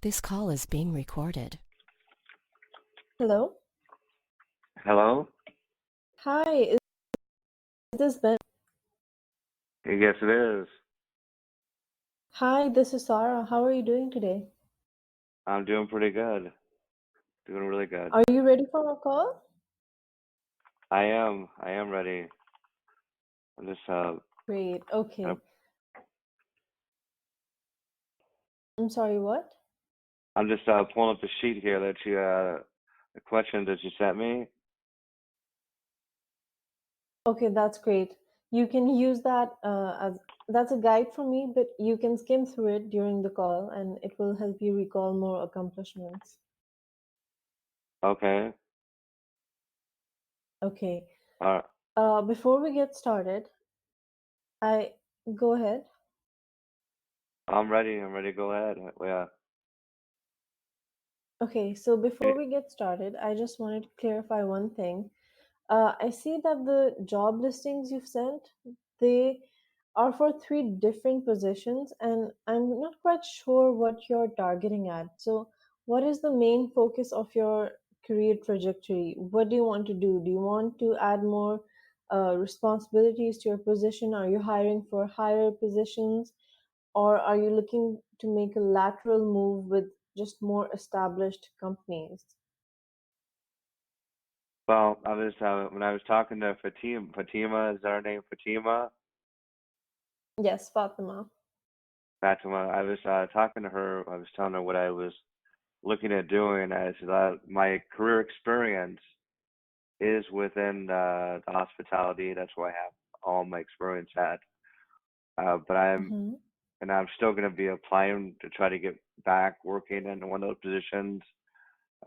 This call is being recorded. Hello. Hello? Hi, is this Ben? Yes, it is. Hi, this is Sarah. How are you doing today? I'm doing pretty good. Doing really good. Are you ready for our call? I am. I am ready. I'm just Great. gonna, Okay. I'm sorry, what? I'm just pulling up the sheet here that you the questions that you sent me. Okay, that's great. You can use that as that's a guide for me, but you can skim through it during the call and it will help you recall more accomplishments. Okay. Okay. Uh, Before we get started, I go ahead. I'm ready. I'm ready to go ahead. Yeah. Okay, so before we get started, I just wanted to clarify one thing. I see that the job listings you've sent, they are for three different positions, and I'm not quite sure what you're targeting at. So, what is the main focus of your career trajectory? What do you want to do? Do you want to add more responsibilities to your position? Are you hiring for higher positions? Or are you looking to make a lateral move with just more established companies? Well, I was when I was talking to Fatima, is that her name? Yes, Fatima. Fatima. I was talking to her. I was telling her what I was looking at doing. I said my career experience is within the hospitality. That's where I have all my experience at. But Mm-hmm. I'm still going to be applying to try to get back working in one of those positions,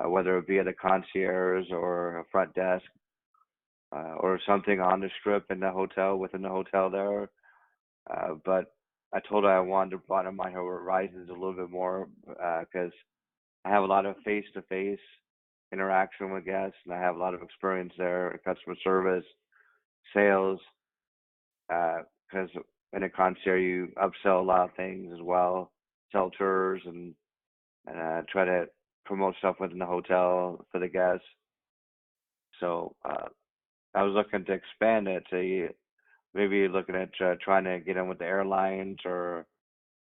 whether it be at a concierge or a front desk, or something on the strip in the hotel, within the hotel there. But I told her I wanted to broaden my horizons a little bit more, because I have a lot of face-to-face interaction with guests, and I have a lot of experience there in customer service, sales, because in a concierge you upsell a lot of things as well, sell tours and try to promote stuff within the hotel for the guests. So I was looking to expand it to maybe looking at trying to get in with the airlines, or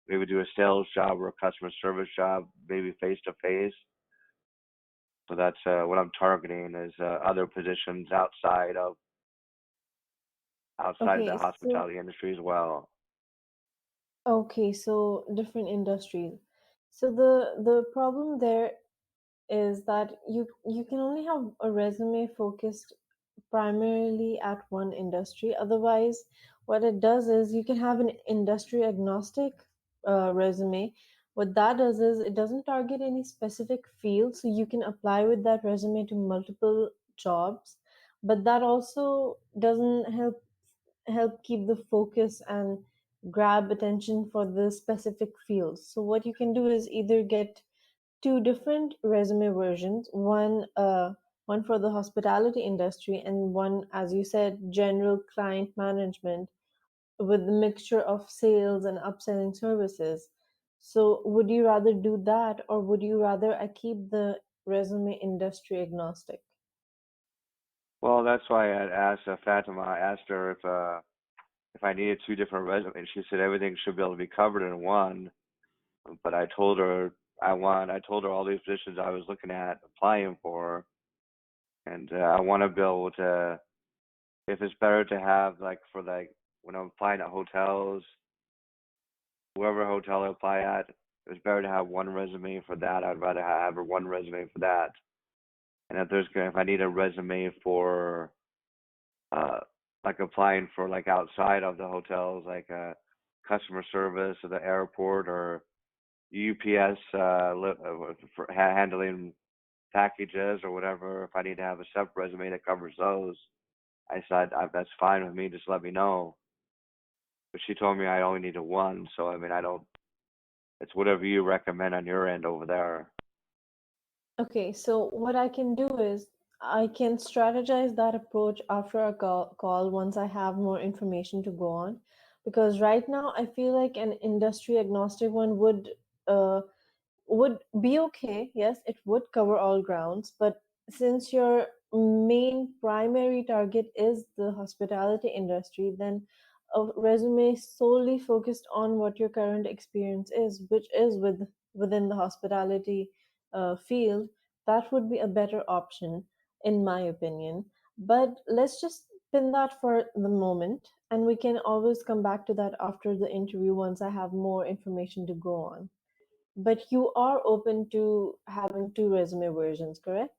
maybe do a sales job or a customer service job, maybe face to face. So that's what I'm targeting is other positions outside of the Okay, so hospitality industry as well. different industries. So the problem there is that you can only have a resume focused primarily at one industry. Otherwise, what it does is you can have an industry agnostic resume. What that does is it doesn't target any specific field, so you can apply with that resume to multiple jobs. But that also doesn't help keep the focus and grab attention for the specific fields. So what you can do is either get two different resume versions, one for the hospitality industry and one, as you said, general client management with a mixture of sales and upselling services. So would you rather do that, or would you rather I keep the resume industry agnostic? Well, that's why I asked Fatima. I asked her if I needed two different resumes. She said everything should be able to be covered in one. But I told her I told her all these positions I was looking at applying for, and I want to be able to. If it's better to have like for like when I'm applying at hotels, whoever hotel I apply at, it's better to have one resume for that. I'd rather have one resume for that. And if I need a resume for uh like applying for like outside of the hotels, like customer service or the airport or UPS for handling packages or whatever, if I need to have a separate resume that covers those, I said that's fine with me. Just let me know. But she told me I only needed one, so I mean I don't. It's whatever you recommend on your end over there. Okay, so what I can do is I can strategize that approach after a call once I have more information to go on. Because right now I feel like an industry agnostic one would uh, would be okay. Yes, it would cover all grounds, but since your main primary target is the hospitality industry, then a resume solely focused on what your current experience is, which is within the hospitality field, that would be a better option, in my opinion. But let's just pin that for the moment, and we can always come back to that after the interview once I have more information to go on. But you are open to having two resume versions, correct?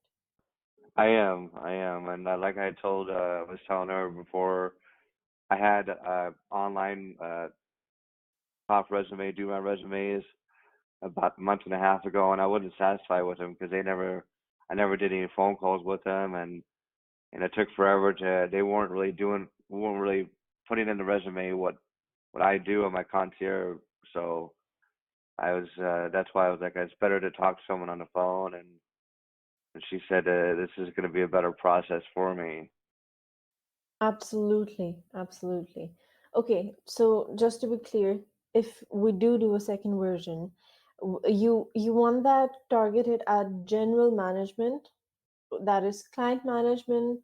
I am, and like I was telling her before, I had online top resume do my resumes about a month and a half ago, and I wasn't satisfied with them because I never did any phone calls with them, and it took forever to. They weren't really putting in the resume what I do on my concierge. So that's why I was like, it's better to talk to someone on the phone, and she said this is going to be a better process for me. Absolutely, absolutely. Okay, so just to be clear, if we do a second version, you want that targeted at general management, that is client management,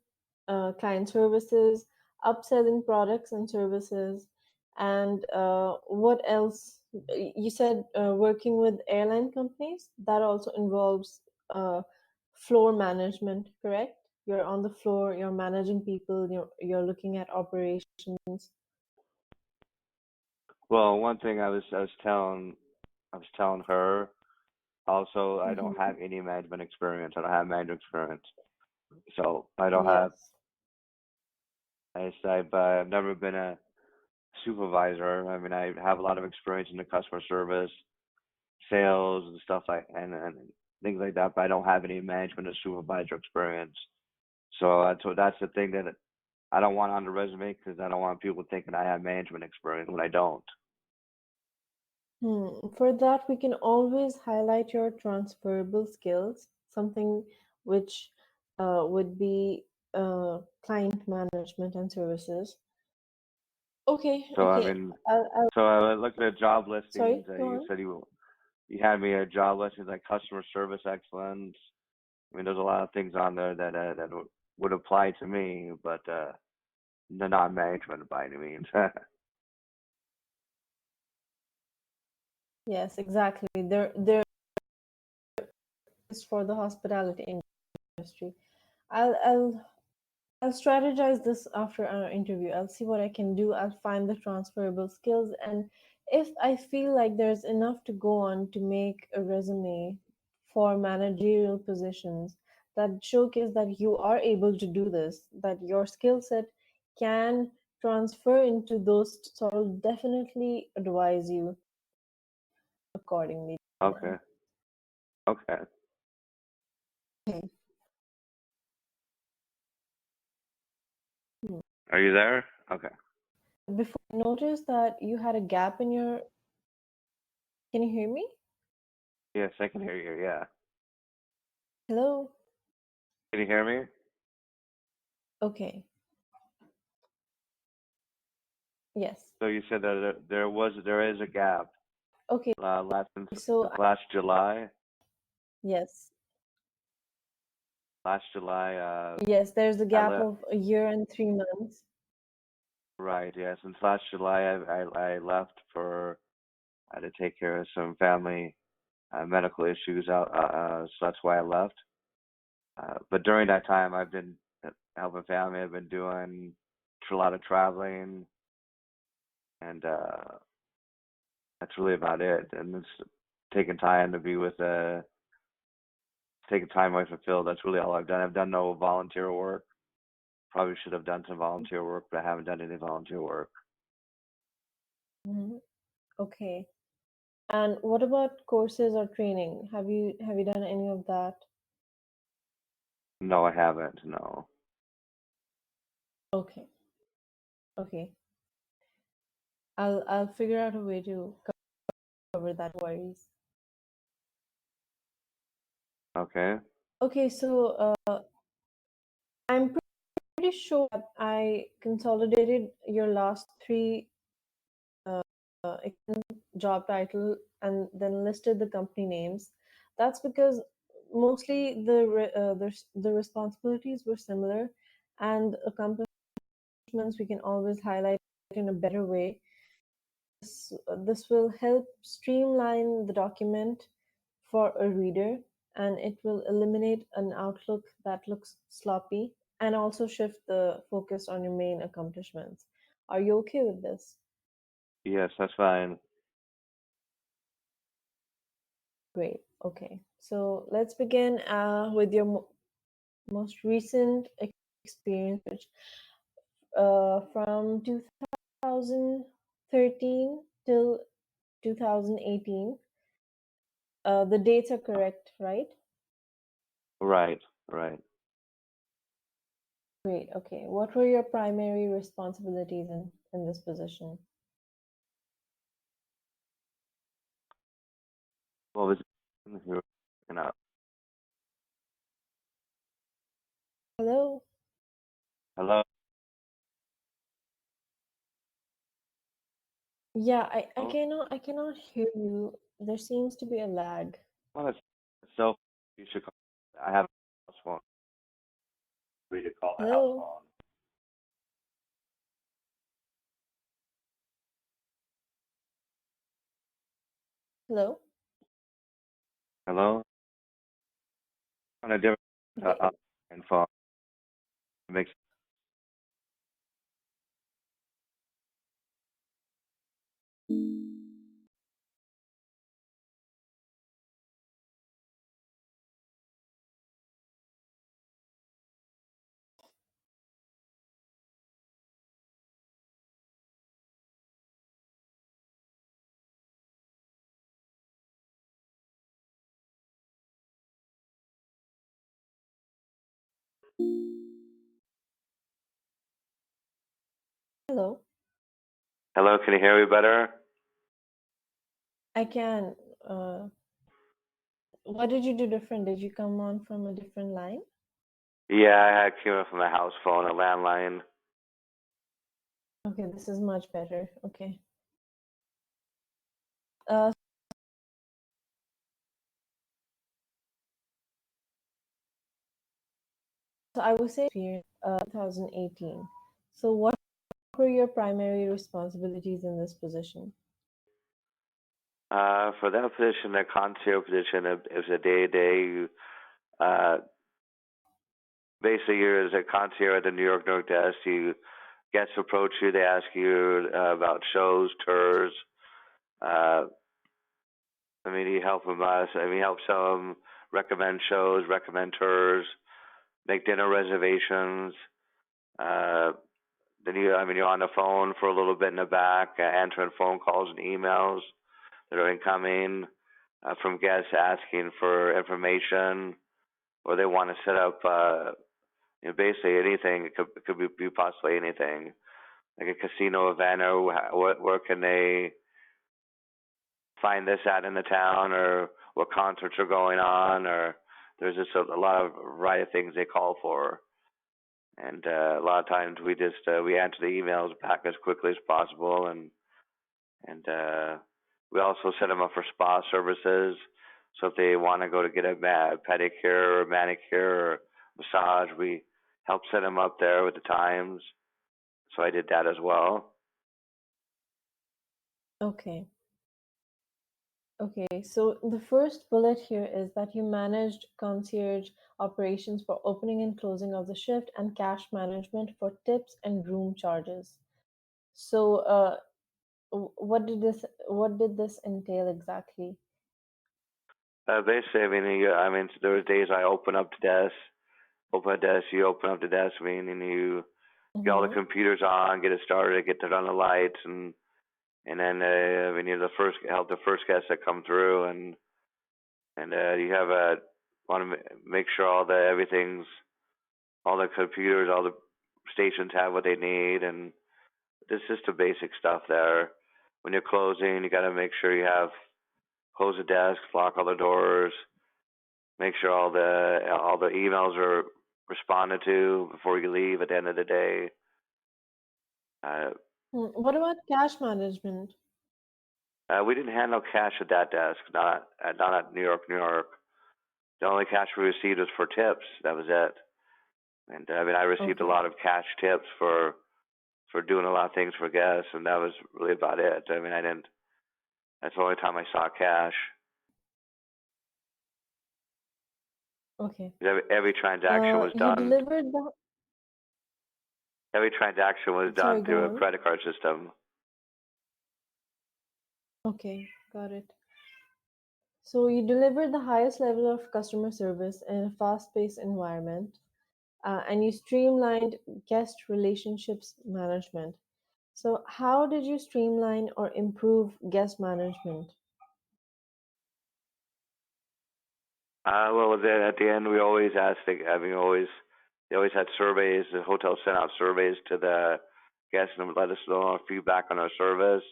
client services, upselling products and services, and what else? You said working with airline companies. That also involves uh, floor management, correct? You're on the floor, you're managing people, you're looking at operations. Well, one thing I was telling her also I don't Hmm. have any management experience. I don't have management experience, so I don't have. Yes. I've never been a supervisor. I mean, I have a lot of experience in the customer service, sales, and stuff and things like that, but I don't have any management or supervisor experience. So that's the thing that I don't want on the resume because I don't want people thinking I have management experience when I don't. For that, we can always highlight your transferable skills, something which would be client management and services. Okay, So I okay. mean, I'll, so I looked at job sorry, listings. go You on. said you had me a job listings like customer service excellence. I mean, there's a lot of things on there that would apply to me, but they're not management by any means. Yes, exactly. There is for the hospitality industry. I'll I'll I'll strategize this after our interview. I'll see what I can do. I'll find the transferable skills. And if I feel like there's enough to go on to make a resume for managerial positions that showcase that you are able to do this, that your skill set can transfer into those, so I'll definitely advise you accordingly Okay. then. Okay. Okay. Hmm. Are you there? Okay. Before I noticed that you had a gap in your, can you hear me? Yes, I can hear you. Yeah. Hello? Can you hear me? Okay. Yes. So you said that there is a gap Okay. last since So, last July. yes. Last July, Yes, there's a I gap left. of a year and 3 months. Right. Yeah. Since last July, I left for I had to take care of some family medical issues out. So that's why I left. But during that time, I've been helping family. I've been doing a lot of traveling, and that's really about it. And it's taking time to be with taking time away from Phil. That's really all I've done. I've done no volunteer work. Probably should have done some volunteer work, but I haven't done any volunteer work. Mhm. Okay. And what about courses or training? Have you done any of that? No, I haven't. No. Okay. Okay. I'll figure out a way to cover that worries. Okay. Okay, so I'm pretty sure that I consolidated your last three uh, job title and then listed the company names. That's because mostly the responsibilities were similar, and accomplishments we can always highlight in a better way. This will help streamline the document for a reader, and it will eliminate an outlook that looks sloppy and also shift the focus on your main accomplishments. Are you okay with this? Yes, that's fine. Great. Okay. So let's begin with your most recent experience, which from 2013 till 2018. The dates are correct, right? Right, right. Great. Okay. What were your primary responsibilities in this position? What was you were looking up? Hello? Hello? Yeah, Oh, I cannot hear you. There seems to be a lag. well, it's cell phone. You should call. I have a house phone. Free to call the house Hello? phone. Hello? Hello? On a different Okay. phone. It makes. Hello? Hello, can you hear me better? I can. What did you do different? Did you come on from a different line? Yeah, I came in from a house phone, a landline. Okay, this is much better. Okay. Uh, so I was saying here, 2018. So what were your primary responsibilities in this position? For that position, the concierge position, it was a day-to-day. Uh, Basically, you're as a concierge at the New York desk. You guests approach you, they ask you about shows, tours. Uh, you help them. You help some them recommend shows, recommend tours, make dinner reservations. Uh, then you're on the phone for a little bit in the back, answering phone calls and emails that are incoming from guests asking for information, or they want to set up, basically anything. It could be possibly anything, like a casino event, or where can they find this at in the town, or what concerts are going on, or there's just a lot of variety of things they call for. And a lot of times we answer the emails back as quickly as possible, and we also set them up for spa services. So if they want to go to get a pedicure or manicure or massage, we help set them up there with the times. So I did that as well. Okay. Okay, so the first bullet here is that you managed concierge operations for opening and closing of the shift and cash management for tips and room charges. So, what did this entail exactly? Basically, there were days I you open up the desk, and you get all the Mm-hmm. computers on, get it started, get it on the lights, and then you're the first help the first guests that come through, and you have want to make sure all the computers, all the stations have what they need, and it's just the basic stuff there. When you're closing, you got to make sure you have close the desk, lock all the doors, make sure all the emails are responded to before you leave at the end of the day. Uh, What about cash management? we didn't handle cash at that desk, not at New York, New York. The only cash we received was for tips. That was it. And I mean, I received a Okay. lot of cash tips for doing a lot of things for guests, and that was really about it. I mean, I didn't. That's the only time I saw cash. Okay. Every transaction was You done. delivered the. Every transaction was Sorry, done go through a on. credit card system. Okay, got it. So you delivered the highest level of customer service in a fast-paced environment, and you streamlined guest relationships management. So how did you streamline or improve guest management? Well, then at the end, we always asked. They always had surveys. The hotel sent out surveys to the guests and would let us know our feedback on our service.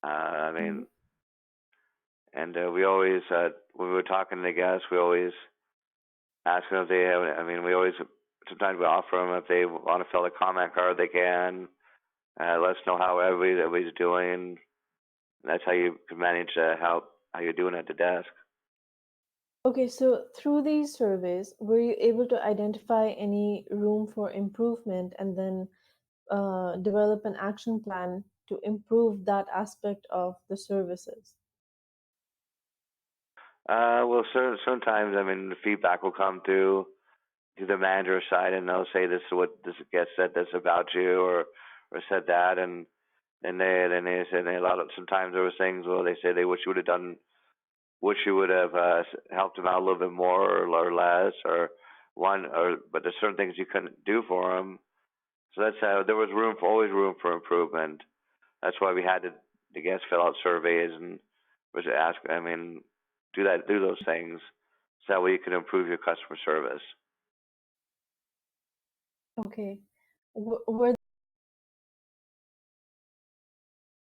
I Mhm. mean, and we always, when we were talking to the guests, we always ask them if they have. I mean, we always sometimes we offer them if they want to fill a comment card, they can. Let us know how everybody's doing. And that's how you can manage how you're doing at the desk. Okay, so through these surveys, were you able to identify any room for improvement and then develop an action plan to improve that aspect of the services? Well, sometimes I mean the feedback will come to the manager side, and they'll say this is what this guest said this about you, or said that, and then they say a lot of sometimes there was things. Well, they say they wish you would have done, wish you would have helped them out a little bit more or less, or one, or but there's certain things you couldn't do for them. So that's there was always room for improvement. That's why we had the guests fill out surveys and was ask. I mean, do those things, so that way you can improve your customer service. Okay. Were